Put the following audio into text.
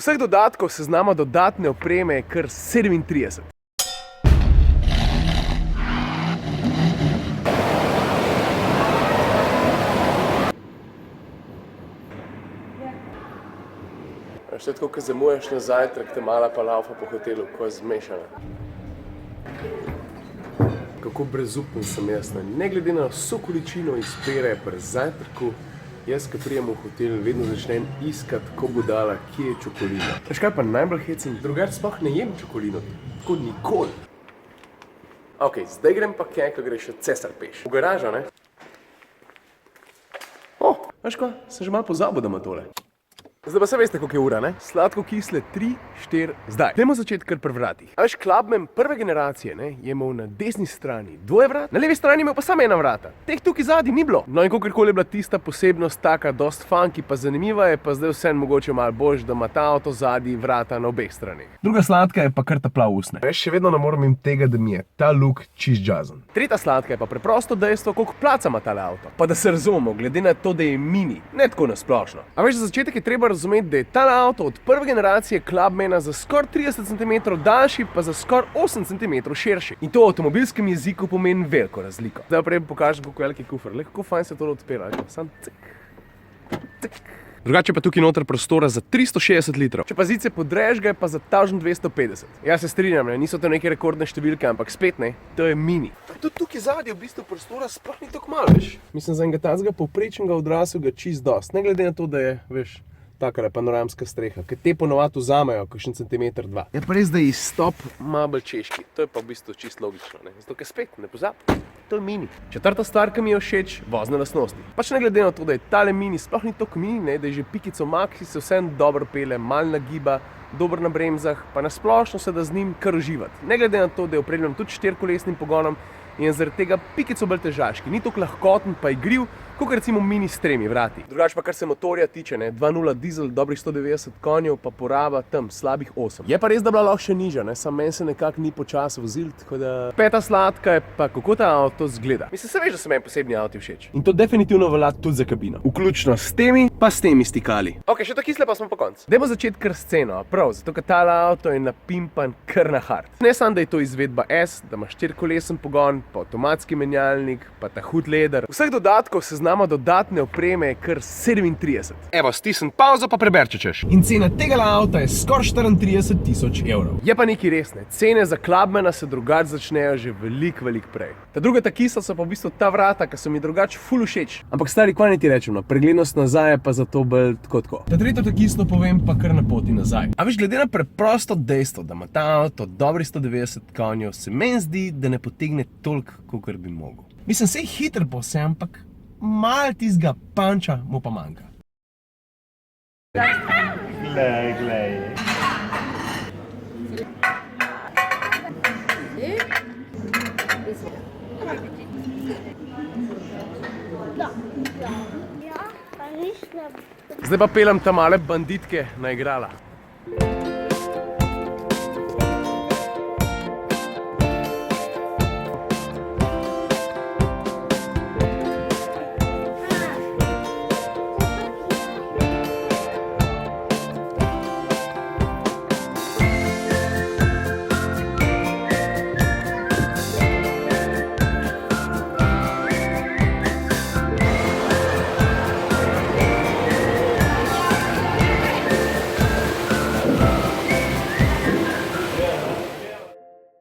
Vseh dodatkov seznama dodatne opreme je kar 37. Veš, tako, ko zamujaš na zajtrk, te mala pa laufa po hotelu, ko je zmešana. Kako brezupen sem jaz, ne glede na vso količino izpere pri zajtrku, jaz, ko prijem v hotel, vedno začnem iskati, ko bo dala, kje je čokolina. Veš kaj pa najbolj hecam, drugače sploh ne jem čokolino, tako nikoli. Ok, zdaj grem pa kje, ko gre še cesar peš. V garažo, ne? Veš kaj, sem že malo pozabil, da ima tole. Zdaj pa se veste, koliko je ura, ne? Sladko kisle 3, 4, zdaj. Dajmo začeti kar pri vratih. A veš, Clubman prve generacije, ne, je imel na desni strani dvoje vrat, na levi strani imel pa samo ena vrata. Teh tukaj zadnji ni bilo. No in kakorkoli je bila tista posebnost taka, dost funky, pa zanimiva je, pa zdaj vseeno mogoče malo boljš, da ima ta avto zadnji vrata na obeh straneh. Druga sladka je pa kar topla v usne. Veš, še vedno ne morem jim tega, da mi je ta look čist jazzen. Tretja sladka je pa preprosto dejstvo, koliko placa ima tale avto. Pa da se razumemo, glede na to, da je mini, ne tako na splošno. A veš, za začetek je treba razumeti, da je ta avto od prve generacije Clubmana za skoraj 30 cm daljši, pa za skoraj 8 cm širši. In to v avtomobilskem jeziku pomeni veliko razliko. Zdaj prej pokažem, kako velik je kufer. Le kako fajn se to odpira. Sam cik, cik. Drugače pa tukaj noter prostora za 360 litrov. Če pa zice podreš, ga je pa za 1250. Ja se strinjam, ne? Niso to neke rekordne številke, ampak spet ne, to je mini. Tudi tukaj zadnji v bistvu prostora sploh ni tako malo, veš. Mislim, za enega tazga povprečnega odraslega čist dost. Ne glede na to, da je, veš, takale panoramska streha, ker te ponovadi vzamejo kakšen centimeter, dva. Je pa res, da je izstop malo bolj češki. To je pa v bistvu čist logično, ne? Zato, ker spet, ne pozabi, to je mini. Četrta stvar, ki mi je všeč, vozne lastnosti. Pač ne glede na to, da je tale mini sploh ni toliko mini, ne? Da je že pikico maxi, se vseeno dobro pele, malo nagiba, dober na bremzah, pa nasplošno se da z njim kar uživati. Ne glede na to, da je opremljen tudi 4-kolesnim pogonom in je zaradi tega pikico bolj težaški. Ni toliko lahkoten, pa igriv, kot recimo mini s 3 vrati. Drugače pa kar se motorja tiče, ne, 2.0 dizel, dobrih 190 konjev, pa poraba tam slabih 8. Je pa res, da bila lahko še nižja, ne, samo meni se nekako ni počasi vozil, tako da... Peta sladka je pa, kako ta avto zgleda. Mislim, se veš, da so meni posebni avti všeč. In to definitivno velja tudi za kabino. Vključno s temi, pa s temi stikali. Ok, še to kisle pa smo po koncu. Dajmo začeti kar s ceno, prav, zato ker tale avto je napimpan kar na hard. Ne samo, da je to izvedba S, da ima 4-kolesen pogon, pa avtomatski menjalnik, pa ta hud leder. Vseh dodatkov seznama dodatne opreme je kar 37. Evo, stisni pauzo pa preber, če češ. In cena tega avta je skoraj 34 000 evrov. Je pa nekaj resne. Cene za Clubmana se drugače začnejo že veliko prej. Ta druga ta kisla so pa v bistvu ta vrata, ki so mi drugače ful všeč. Ampak stari, kaj naj ti rečem, no, preglednost nazaj je pa zato bolj tako. Ta tretjo ta kislo povem pa kar na poti nazaj. A veš, glede na preprosto dejstvo, da ima ta avto dobrih 190 konjev, se meni zdi, da ne potegne toliko, kolikor bi mogel. Mislim, sej hiter po vse, ampak malo tistega panča mu pa manjka. Glej. Zdaj pa pelem ta male banditke na igrala.